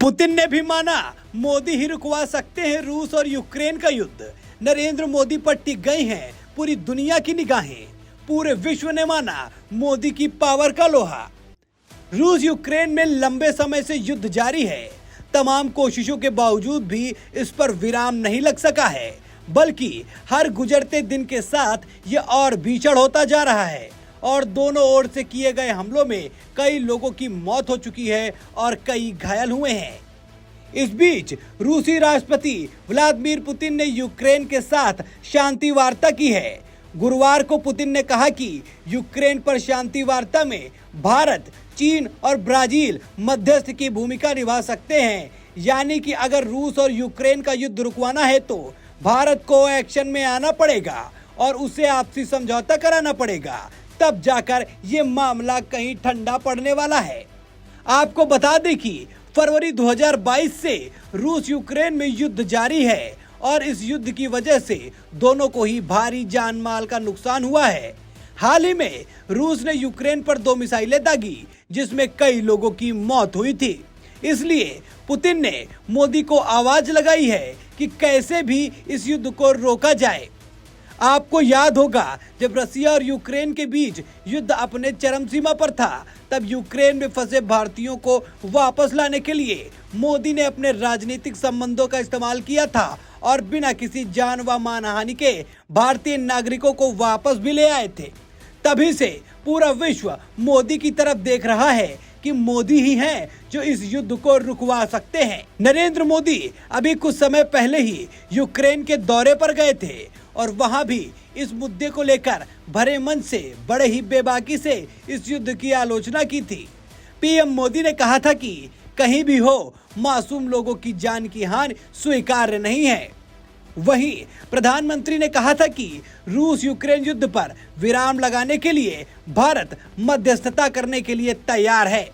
Putin ने भी माना मोदी ही रुकवा सकते हैं रूस और यूक्रेन का युद्ध। नरेंद्र मोदी पर टिक गई हैं पूरी दुनिया की निगाहें। पूरे विश्व ने माना मोदी की पावर का लोहा। रूस यूक्रेन में लंबे समय से युद्ध जारी है। तमाम कोशिशों के बावजूद भी इस पर विराम नहीं लग सका है, बल्कि हर गुजरते दिन के साथ ये और भीषण होता जा रहा है और दोनों ओर से किए गए हमलों में कई लोगों की मौत हो चुकी है और कई घायल हुए हैं। इस बीच रूसी राष्ट्रपति व्लादिमीर पुतिन ने यूक्रेन के साथ शांति वार्ता की है। गुरुवार को पुतिन ने कहा कि यूक्रेन पर शांति वार्ता में भारत, चीन और ब्राजील मध्यस्थ की भूमिका निभा सकते हैं। यानी कि अगर रूस और यूक्रेन का युद्ध रुकवाना है तो भारत को एक्शन में आना पड़ेगा और उसे आपसी समझौता कराना पड़ेगा, तब जाकर ये मामला कहीं ठंडा पड़ने वाला है। आपको बता दें कि फरवरी 2022 से रूस यूक्रेन में युद्ध जारी है और इस युद्ध की वजह से दोनों को ही भारी जान माल का नुकसान हुआ है। हाल ही में रूस ने यूक्रेन पर 2 मिसाइलें दागी, जिसमें कई लोगों की मौत हुई थी। इसलिए पुतिन ने मोदी को आवाज लगाई है कि कैसे भी इस युद्ध को रोका जाए। आपको याद होगा जब रसिया और यूक्रेन के बीच युद्ध अपने चरम सीमा पर था, तब यूक्रेन में फंसे भारतीयों को वापस लाने के लिए मोदी ने अपने राजनीतिक संबंधों का इस्तेमाल किया था और बिना किसी जान व मानहानि के भारतीय नागरिकों को वापस भी ले आए थे। तभी से पूरा विश्व मोदी की तरफ देख रहा है कि मोदी ही हैं जो इस युद्ध को रुकवा सकते हैं। नरेंद्र मोदी अभी कुछ समय पहले ही यूक्रेन के दौरे पर गए थे और वहां भी इस मुद्दे को लेकर भरे मन से बड़े ही बेबाकी से इस युद्ध की आलोचना की थी। पीएम मोदी ने कहा था कि कहीं भी हो मासूम लोगों की जान की हानि स्वीकार्य नहीं है। वहीं प्रधानमंत्री ने कहा था कि रूस यूक्रेन युद्ध पर विराम लगाने के लिए भारत मध्यस्थता करने के लिए तैयार है।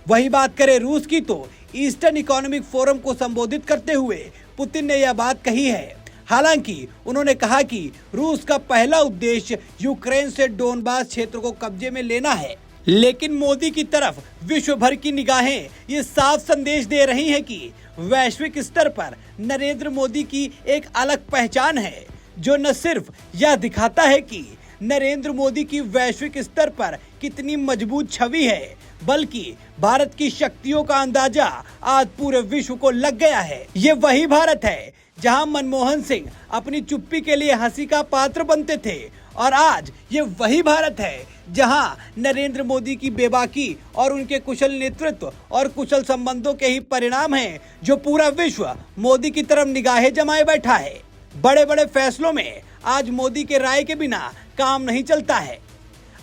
वही बात करें रूस की तो ईस्टर्न इकोनॉमिक फोरम को संबोधित करते हुए पुतिन ने यह बात कही है। हालांकि उन्होंने कहा कि रूस का पहला उद्देश्य यूक्रेन से डोनबास क्षेत्र को कब्जे में लेना है, लेकिन मोदी की तरफ विश्व भर की निगाहें ये साफ संदेश दे रही हैं कि वैश्विक स्तर पर नरेंद्र मोदी की एक अलग पहचान है, जो न सिर्फ यह दिखाता है कि नरेंद्र मोदी की वैश्विक स्तर पर कितनी मजबूत छवि है, बल्कि भारत की शक्तियों का अंदाजा आज पूरे विश्व को लग गया है। ये वही भारत है जहां मनमोहन सिंह अपनी चुप्पी के लिए हंसी का पात्र बनते थे और आज ये वही भारत है जहां नरेंद्र मोदी की बेबाकी और उनके कुशल नेतृत्व और कुशल संबंधों के ही परिणाम हैं, जो पूरा विश्व मोदी की तरफ निगाहें जमाए बैठा है। बड़े बड़े फैसलों में आज मोदी के राय के बिना काम नहीं चलता है।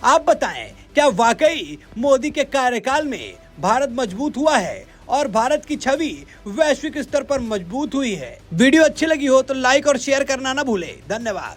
आप बताएं, क्या वाकई मोदी के कार्यकाल में भारत मजबूत हुआ है और भारत की छवि वैश्विक स्तर पर मजबूत हुई है? वीडियो अच्छी लगी हो तो लाइक और शेयर करना ना भूले। धन्यवाद।